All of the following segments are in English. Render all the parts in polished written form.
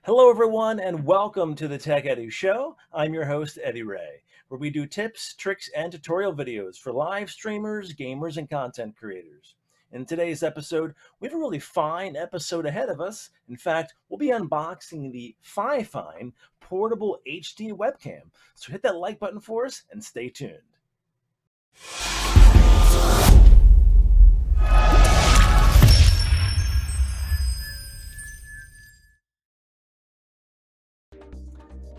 Hello, everyone, and welcome to the Tech Eddy Show. I'm your host, Eddy Ray, where we do tips, tricks, and tutorial videos for live streamers, gamers, and content creators. In today's episode, we have a really fine episode ahead of us. In fact, we'll be unboxing the FIFINE Portable HD Webcam. So hit that like button for us and stay tuned.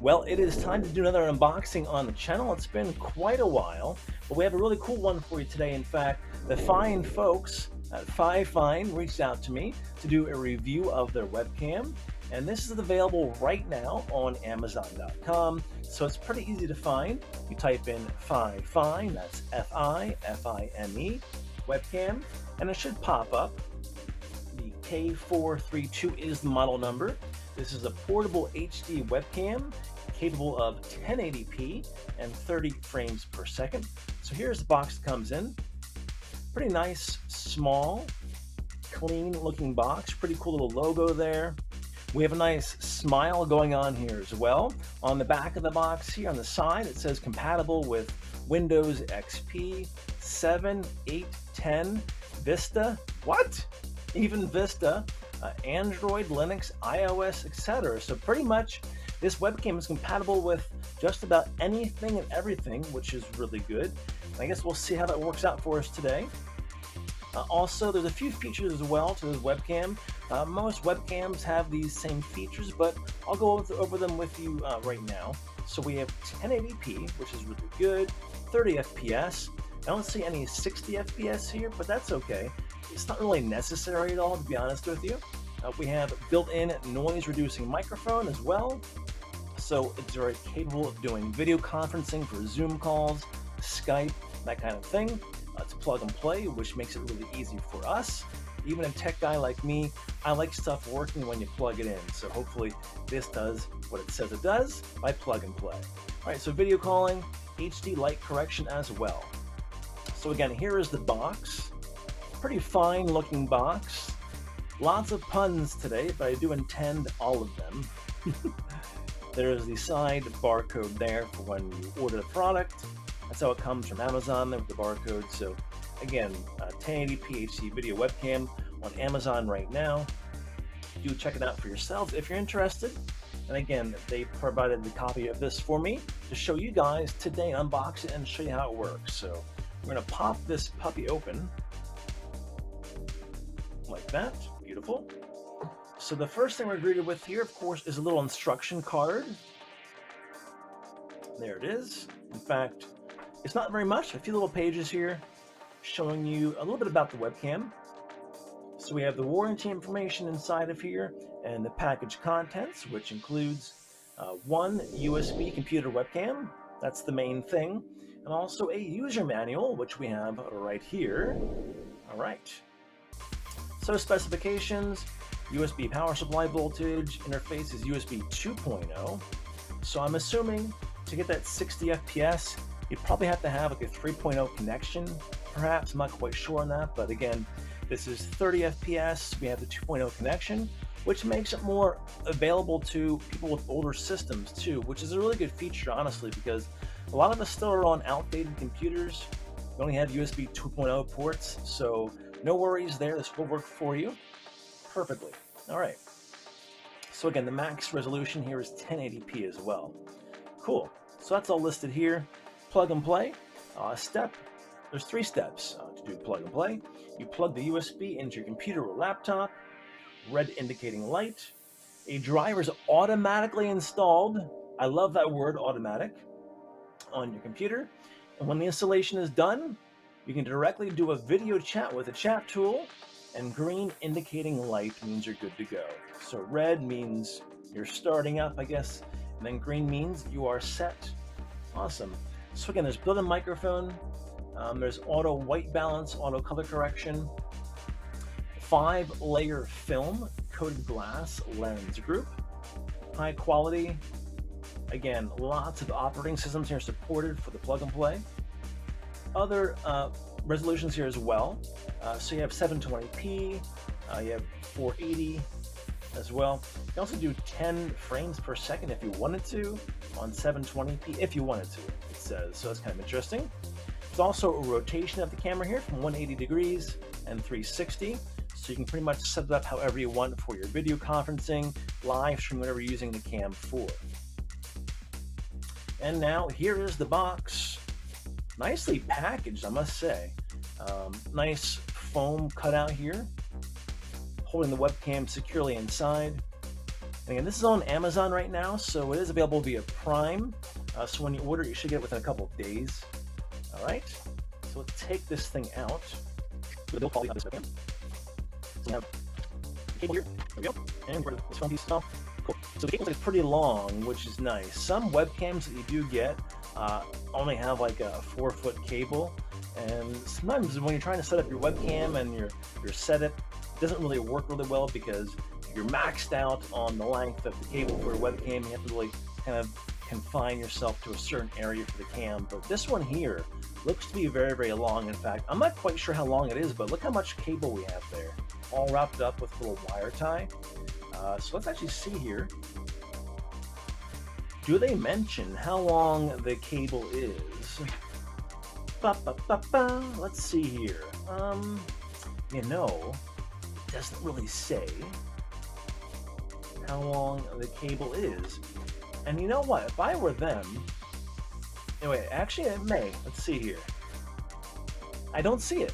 Well, it is time to do another unboxing on the channel. It's been quite a while, but we have a really cool one for you today. In fact, the fine folks at FIFINE reached out to me to do a review of their webcam, and this is available right now on Amazon.com, so it's pretty easy to find. You type in FIFINE, that's F-I-F-I-N-E, webcam, and it should pop up. The K432 is the model number. This is a portable HD webcam capable of 1080p and 30 frames per second. So here's the box that comes in. Pretty nice, small, clean looking box. Pretty cool little logo there. We have a nice smile going on here as well. On the back of the box here on the side, it says compatible with Windows XP, 7, 8, 10, Vista. What? Even Vista. Android, Linux, iOS, etc. So pretty much this webcam is compatible with just about anything and everything, which is really good. I guess we'll see how that works out for us today. Also, there's a few features as well to this webcam. Most webcams have these same features, but I'll go over them with you right now. So we have 1080p, which is really good, 30 FPS. I don't see any 60 FPS here, but that's okay. It's not really necessary at all, to be honest with you. We have built-in noise-reducing microphone as well, so it's very capable of doing video conferencing for Zoom calls, Skype, that kind of thing. It's plug and play, which makes it really easy for us. Even a tech guy like me, I like stuff working when you plug it in, so hopefully this does what it says it does by plug and play. All right, so video calling, HD light correction as well. So again, here is the box. Pretty fine looking box. Lots of puns today, but I do intend all of them. There's the side barcode there for when you order the product. That's how it comes from Amazon there with the barcode. So again, 1080p HD video webcam on Amazon right now. Do check it out for yourselves if you're interested. And again, they provided the copy of this for me to show you guys today, unbox it and show you how it works. So we're gonna pop this puppy open like that. Beautiful. So the first thing we're greeted with here, of course, is a little instruction card. There it is. In fact, it's not very much. A few little pages here showing you a little bit about the webcam. So we have the warranty information inside of here and the package contents, which includes one USB computer webcam. That's the main thing. And also a user manual, which we have right here. All right. So specifications, USB power supply voltage, interface is USB 2.0. So I'm assuming to get that 60 FPS, you'd probably have to have like a 3.0 connection, perhaps. I'm not quite sure on that, but again, this is 30 FPS. We have the 2.0 connection, which makes it more available to people with older systems too, which is a really good feature, honestly, because a lot of us still are on outdated computers. We only have USB 2.0 ports, so no worries there. This will work for you perfectly. All right. So again, the max resolution here is 1080p as well. Cool. So that's all listed here. Plug and play. There's 3 steps to do plug and play. You plug the USB into your computer or laptop. Red indicating light. A driver is automatically installed. I love that word, automatic, on your computer. And when the installation is done, you can directly do a video chat with a chat tool, and green indicating light means you're good to go. So red means you're starting up, I guess, and then green means you are set. Awesome. So again, there's built-in microphone, there's auto white balance, auto color correction, 5-layer film coated glass lens group, high quality. Again, lots of operating systems here supported for the plug and play. Other resolutions here as well. So you have 720p, you have 480, as well. You can also do 10 frames per second if you wanted to on 720p if you wanted to, it says. So that's kind of interesting. There's also a rotation of the camera here from 180 degrees and 360. So you can pretty much set it up however you want for your video conferencing, live stream, whatever you're using the cam for. And now here is the box. Nicely packaged, I must say. Nice foam cutout here, holding the webcam securely inside. And again, this is on Amazon right now, so it is available via Prime. So when you order, you should get it within a couple of days. All right, so let's take this thing out. The build quality of this webcam. So we have the cable here. There we go. And where this phone piece is off. Cool. So the cable is pretty long, which is nice. Some webcams that you do get only have like a 4-foot cable, and sometimes when you're trying to set up your webcam and your setup, it doesn't really work really well because you're maxed out on the length of the cable for a webcam. You have to really kind of confine yourself to a certain area for the cam. But this one here looks to be very, very long. In fact, I'm not quite sure how long it is, but look how much cable we have there, all wrapped up with a little wire tie. So let's actually see here. Do they mention how long the cable is? Let's see here. You know, it doesn't really say how long the cable is. And you know what? If I were them, anyway, actually it may. Let's see here. I don't see it.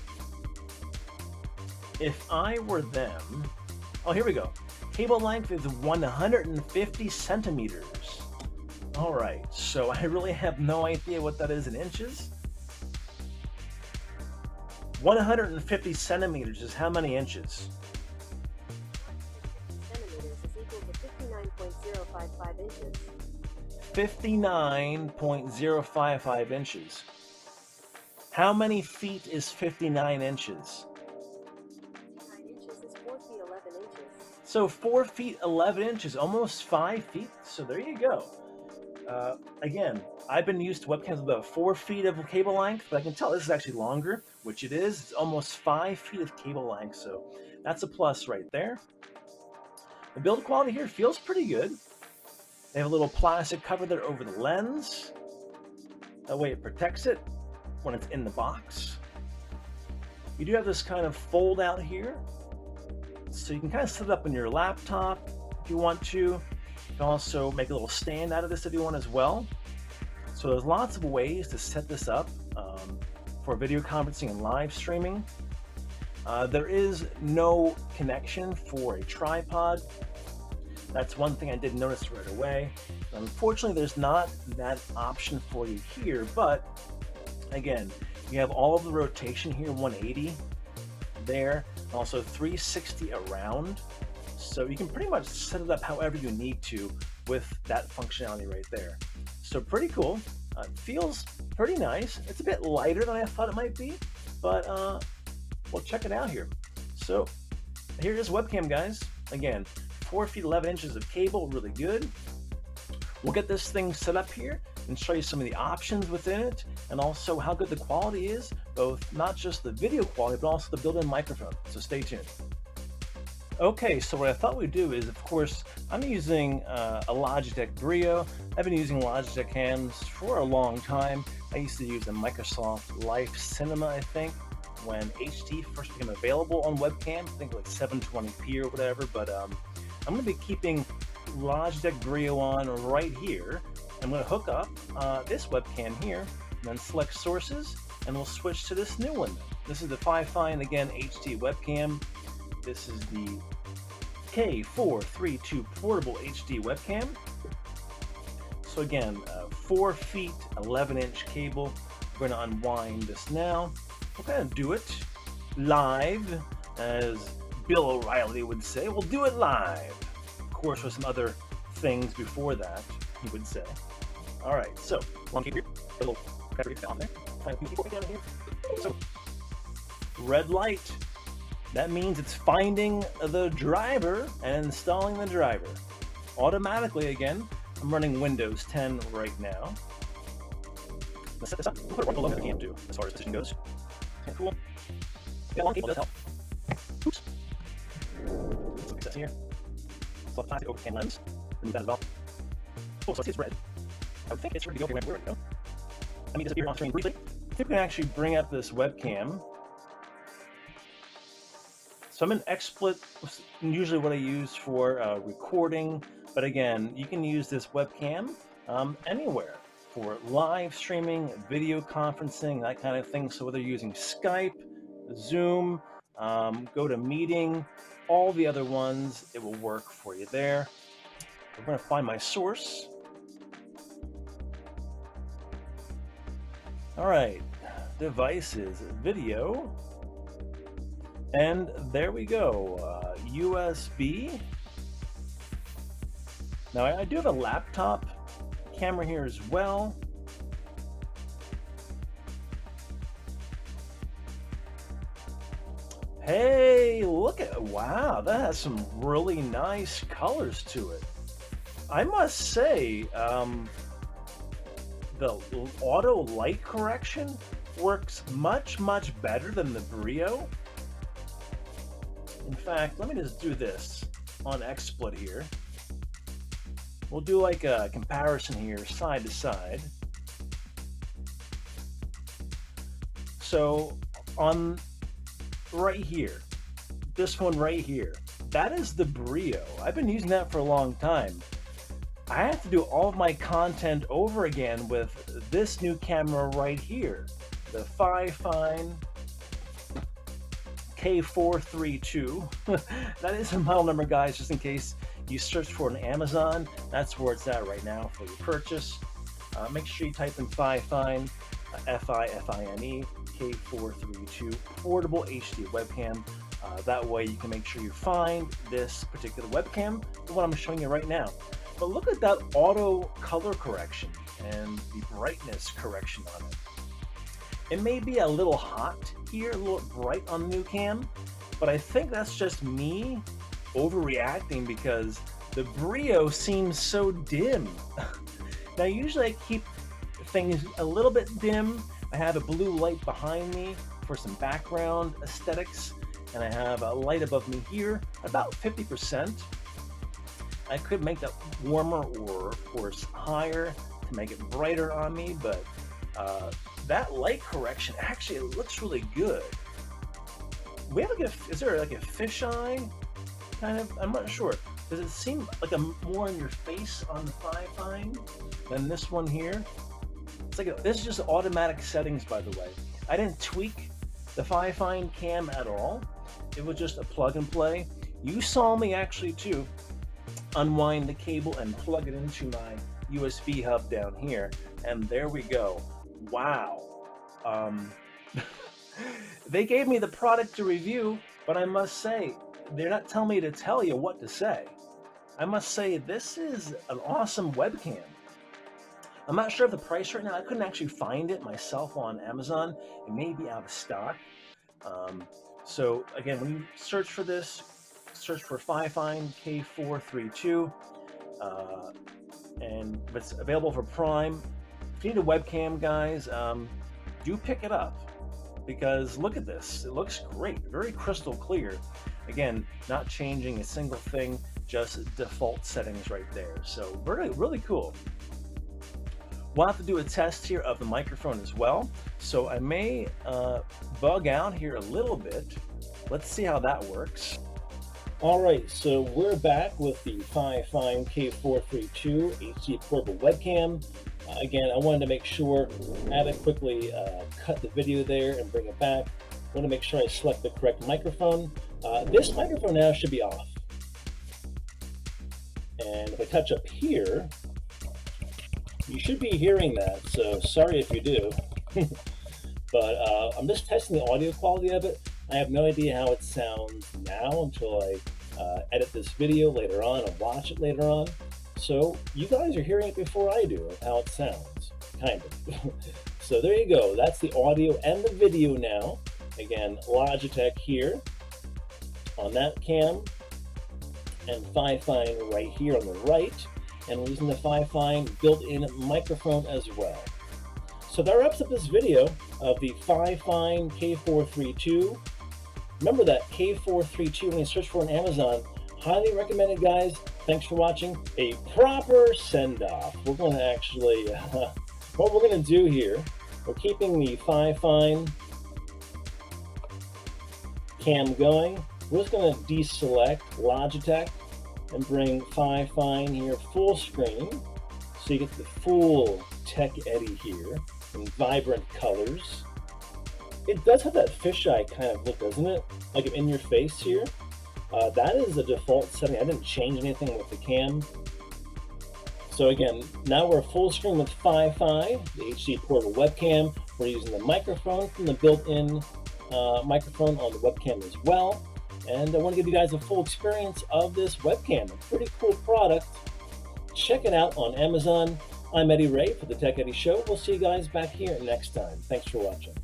If I were them, oh, here we go. Cable length is 150 centimeters. All right, so I really have no idea what that is in inches. 150 centimeters is how many inches? Centimeters is equal to 59.055 inches. 59.055 inches. How many feet is 59 inches? 59 inches is 4 feet 11 inches. So 4 feet 11 inches, almost 5 feet. So there you go. Again, I've been used to webcams with about 4 feet of cable length, but I can tell this is actually longer, which it is. It's almost 5 feet of cable length, so that's a plus right there. The build quality here feels pretty good. They have a little plastic cover there over the lens. That way it protects it when it's in the box. You do have this kind of fold out here, so you can kind of set it up on your laptop if you want to. You can also make a little stand out of this if you want as well. So there's lots of ways to set this up for video conferencing and live streaming. There is no connection for a tripod. That's one thing I did notice right away. Unfortunately, there's not that option for you here, but again, you have all of the rotation here, 180 there, and also 360 around. So you can pretty much set it up however you need to with that functionality right there. So pretty cool. Feels pretty nice. It's a bit lighter than I thought it might be, but we'll check it out here. So here is webcam, guys. Again, 4 feet 11 inches of cable, really good. We'll get this thing set up here and show you some of the options within it, and also how good the quality is, both not just the video quality, but also the built-in microphone. So stay tuned. Okay, so what I thought we'd do is, of course, I'm using a Logitech Brio. I've been using Logitech cams for a long time. I used to use a Microsoft Life Cinema, I think, when HD first became available on webcam. I think like 720p or whatever, but I'm going to be keeping Logitech Brio on right here. I'm going to hook up this webcam here, and then select sources, and we'll switch to this new one. This is the FIFINE, again, HD webcam. This is the K432 portable HD webcam. So again, 4 feet 11-inch cable. We're going to unwind this now. We're going to do it live, as Bill O'Reilly would say. We'll do it live. Of course, with some other things before that, he would say. All right, so one keep here, a little battery on there. Down here. So red light. That means it's finding the driver and installing the driver. Automatically, again, I'm running Windows 10 right now. Let's set this up. We'll put it right below the cam too, as far as position goes. Okay, cool. Yeah, long cable does help. Oops. Some success here. plastic overcam lens. Remove that as well. Oh, so it's red. I would think it's ready to go. Where would it go? Let me disappear on screen briefly. I think we can actually bring up this webcam. So I'm in XSplit, usually what I use for recording, but again, you can use this webcam anywhere for live streaming, video conferencing, that kind of thing. So whether you're using Skype, Zoom, GoToMeeting, all the other ones, it will work for you there. We're going to find my source. All right, devices, video. And there we go, USB. Now I do have a laptop camera here as well. Hey, look at, wow, that has some really nice colors to it. I must say, the auto light correction works much better than the Brio. In fact, let me just do this on XSplit here. We'll do like a comparison here, side to side. So on right here, this one right here, that is the Brio. I've been using that for a long time. I have to do all of my content over again with this new camera right here, the FIFINE K432. That is a model number, guys, just in case you search for it on Amazon. That's where it's at right now for your purchase. Make sure you type in FIFINE, F-I-F-I-N-E, K432, portable HD webcam. That way you can make sure you find this particular webcam, the one I'm showing you right now. But look at that auto color correction and the brightness correction on it. It may be a little hot here, a little bright on the new cam, but I think that's just me overreacting because the Brio seems so dim. Now usually I keep things a little bit dim. I have a blue light behind me for some background aesthetics, and I have a light above me here, about 50%. I could make that warmer or of course higher to make it brighter on me, but that light correction actually looks really good. We have like is there like a fisheye kind of? I'm not sure. Does it seem like a more in your face on the FIFINE than this one here? It's like this is just automatic settings, by the way. I didn't tweak the FIFINE cam at all. It was just a plug and play. You saw me actually too unwind the cable and plug it into my USB hub down here, and there we go. Wow. They gave me the product to review, but I must say, they're not telling me to tell you what to say. I must say, this is an awesome webcam. I'm not sure of the price right now. I couldn't actually find it myself on Amazon. It may be out of stock. So again, when you search for this, search for FIFINE K432, and if it's available for Prime, if you need a webcam, guys, do pick it up, because look at this. It looks great, very crystal clear. Again, not changing a single thing, just default settings right there. So really cool. We'll have to do a test here of the microphone as well. So I may bug out here a little bit. Let's see how that works. All right, so we're back with the FIFINE K432 HD portable webcam. Again, I wanted to make sure, I had to quickly cut the video there and bring it back. I want to make sure I select the correct microphone. This microphone now should be off. And if I touch up here, you should be hearing that, so sorry if you do. But I'm just testing the audio quality of it. I have no idea how it sounds now until I edit this video later on and watch it later on. So you guys are hearing it before I do of how it sounds, kind of. So there you go. That's the audio and the video now. Again, Logitech here on that cam, and FIFINE right here on the right, and we're using the FIFINE built-in microphone as well. So that wraps up this video of the FIFINE K432. Remember that K432, when you search for it on Amazon, Highly recommended, guys. Thanks for watching. A proper send-off. We're going to actually, what we're going to do here, we're keeping the FIFINE cam going. We're just going to deselect Logitech and bring FIFINE here full screen, so you get the full Tech Eddy here in vibrant colors. It does have that fisheye kind of look, doesn't it? Like in your face here. That is the default setting. I didn't change anything with the cam. So again, now we're full screen with FIFINE, the HD portable webcam. We're using the microphone from the built-in microphone on the webcam as well. And I want to give you guys a full experience of this webcam. A pretty cool product. Check it out on Amazon. I'm Eddy Ray for the Tech Eddy Show. We'll see you guys back here next time. Thanks for watching.